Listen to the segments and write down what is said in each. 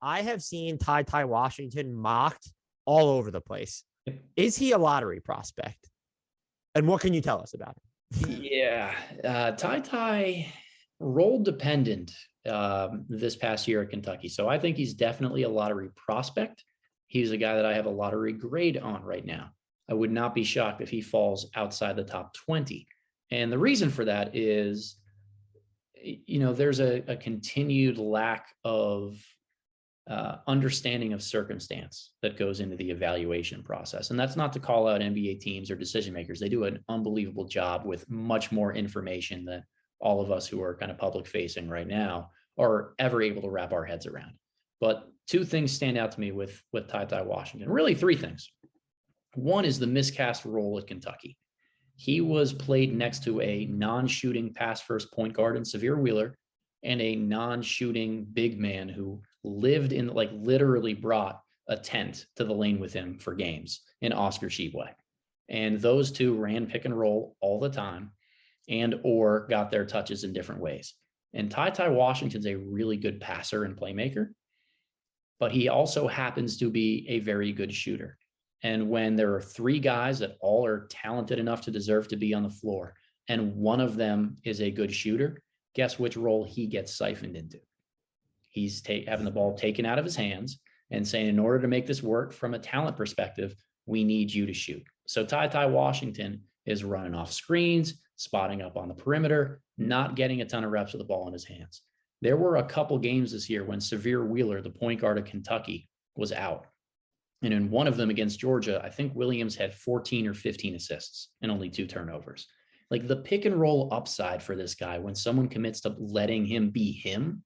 I have seen TyTy Washington mocked all over the place. Is he a lottery prospect? And what can you tell us about him? Yeah, TyTy role dependent this past year at Kentucky. So I think he's definitely a lottery prospect. He's a guy that I have a lottery grade on right now. I would not be shocked if he falls outside the top 20. And the reason for that is, there's a continued lack of understanding of circumstance that goes into the evaluation process. And that's not to call out NBA teams or decision makers. They do an unbelievable job with much more information than all of us who are kind of public facing right now are ever able to wrap our heads around. But two things stand out to me with TyTy Washington, really three things. One is the miscast role at Kentucky. He was played next to a non-shooting pass first point guard in Severe Wheeler and a non-shooting big man who lived in, like, literally brought a tent to the lane with him for games in Oscar Tshiebwe. And those two ran pick and roll all the time and or got their touches in different ways. And TyTy Washington's a really good passer and playmaker, but he also happens to be a very good shooter. And when there are three guys that all are talented enough to deserve to be on the floor, and one of them is a good shooter, guess which role he gets siphoned into? He's having the ball taken out of his hands and saying, in order to make this work from a talent perspective, we need you to shoot. So TyTy Washington is running off screens, spotting up on the perimeter, not getting a ton of reps with the ball in his hands. There were a couple games this year when Severe Wheeler, the point guard of Kentucky, was out. And in one of them against Georgia, I think Williams had 14 or 15 assists and only 2 turnovers. Like, the pick and roll upside for this guy when someone commits to letting him be him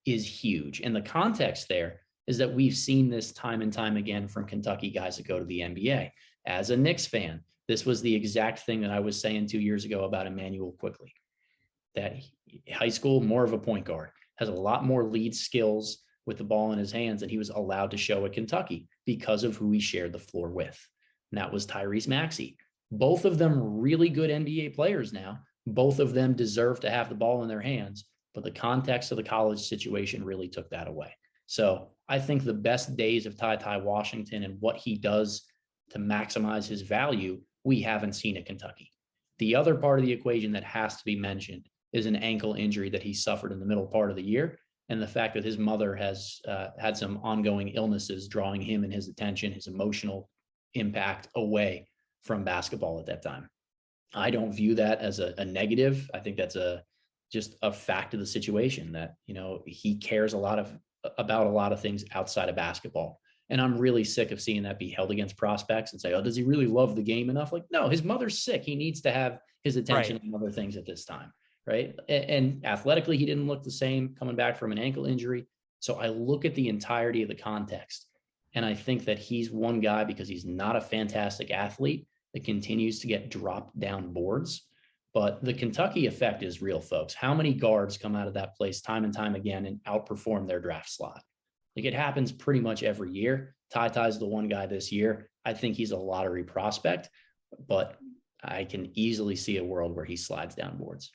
is huge. And the context there is that we've seen this time and time again from Kentucky guys that go to the NBA. As a Knicks fan, this was the exact thing that I was saying 2 years ago about Emmanuel Quickley, that high school, more of a point guard, has a lot more lead skills with the ball in his hands than he was allowed to show at Kentucky because of who he shared the floor with. And that was Tyrese Maxey. Both of them really good NBA players now. Both of them deserve to have the ball in their hands, but the context of the college situation really took that away. So I think the best days of TyTy Washington and what he does to maximize his value, we haven't seen at Kentucky. The other part of the equation that has to be mentioned is an ankle injury that he suffered in the middle part of the year, and the fact that his mother has had some ongoing illnesses drawing him and his attention, his emotional impact away from basketball at that time. I don't view that as a negative. I think that's just a fact of the situation, that, he cares about a lot of things outside of basketball. And I'm really sick of seeing that be held against prospects and say, oh, does he really love the game enough? Like, no, his mother's sick. He needs to have his attention on other things at this time. Right. And athletically, he didn't look the same coming back from an ankle injury. So I look at the entirety of the context, and I think that he's one guy, because he's not a fantastic athlete, that continues to get dropped down boards. But the Kentucky effect is real, folks. How many guards come out of that place time and time again and outperform their draft slot? Like, it happens pretty much every year. TyTy's the one guy this year. I think he's a lottery prospect, but I can easily see a world where he slides down boards.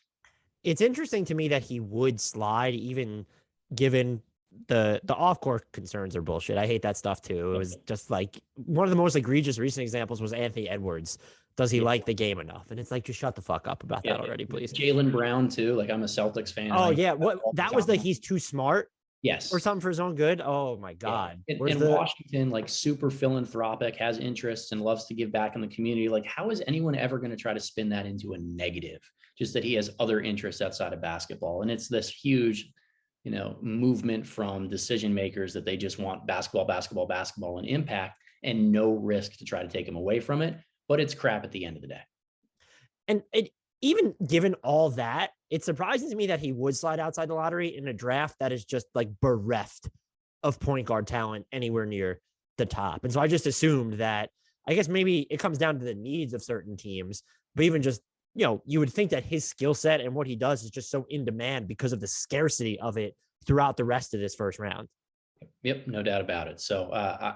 It's interesting to me that he would slide, even given the off-court concerns are bullshit. I hate that stuff too. It was just like one of the most egregious recent examples was Anthony Edwards. Does he like the game enough? And it's like, just shut the fuck up about that already, please. Jaylen Brown too. Like, I'm a Celtics fan. Oh yeah, what that was like, he's too smart. Yes. Or something for his own good. Oh my God. Yeah. And Washington, like, super philanthropic, has interests and loves to give back in the community. Like, how is anyone ever going to try to spin that into a negative? Just that he has other interests outside of basketball. And it's this huge, movement from decision makers that they just want basketball and impact, and no risk to try to take him away from it. But it's crap at the end of the day. And even given all that, it's surprising to me that he would slide outside the lottery in a draft that is just like bereft of point guard talent anywhere near the top. And so I just assumed that, I guess maybe it comes down to the needs of certain teams, but even just, you would think that his skill set and what he does is just so in demand because of the scarcity of it throughout the rest of this first round. Yep, no doubt about it. So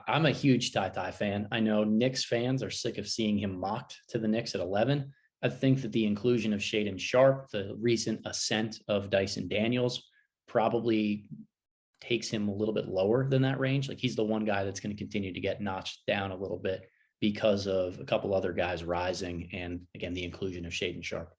I'm a huge TyTy fan. I know Knicks fans are sick of seeing him mocked to the Knicks at 11. I think that the inclusion of Shaedon Sharpe, the recent ascent of Dyson Daniels, probably takes him a little bit lower than that range. Like he's the one guy that's going to continue to get notched down a little bit because of a couple other guys rising, and again the inclusion of Shaden Sharp.